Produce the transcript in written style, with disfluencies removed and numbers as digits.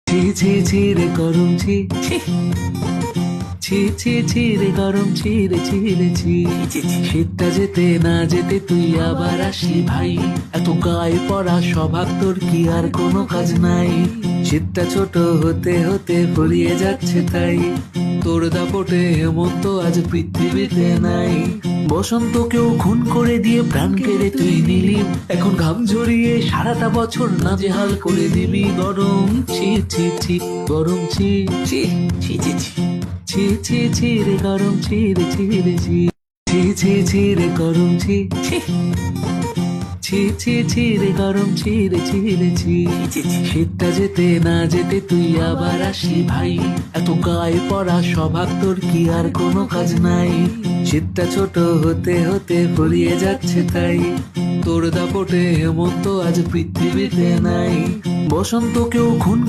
ছি ছি ছি রে গরম ছি ছি ছি ছি ছি রে গরম ছি রে ছি রে ছি। শীতটা যেতে না যেতে তুই আবার আসলি ভাই, এত গায়ে পড়া স্বভাব তোর কি আর কোনো কাজ নাই। শীতটা ছোট হতে হতে ফুরিয়ে যাচ্ছে তাই, তোর দাপটে হেমন্ত আজ পৃথিবীতে নাই। বসন্তকেও খুন করে দিয়ে প্রাণ কেড়ে তুই নিলি, এখন ঘাম ঝরিয়ে সারাটা বছর নাজেহাল করে দিবি। গরম ছি ছি ছি গরম ছি ছি ছি ছি ছি ছি ছি ছি রে গরম ছি রে ছি রে ছি ছি ছি ছি রে গরম ছি ছি ছি ছি ছি রে গরম ছি রে ছি রে ছি। শীতটা যেতে না যেতে তুই আবার আসলি ভাই, এত গায়ে পড়া স্বভাব তোর কি আর কোনো কাজ নাই। শীতটা ছোট হতে হতে ফুরিয়ে যাচ্ছে তাই, তোর দাপটে হেমন্ত আজ পৃথিবীতে নাই। বসন্তকেও খুন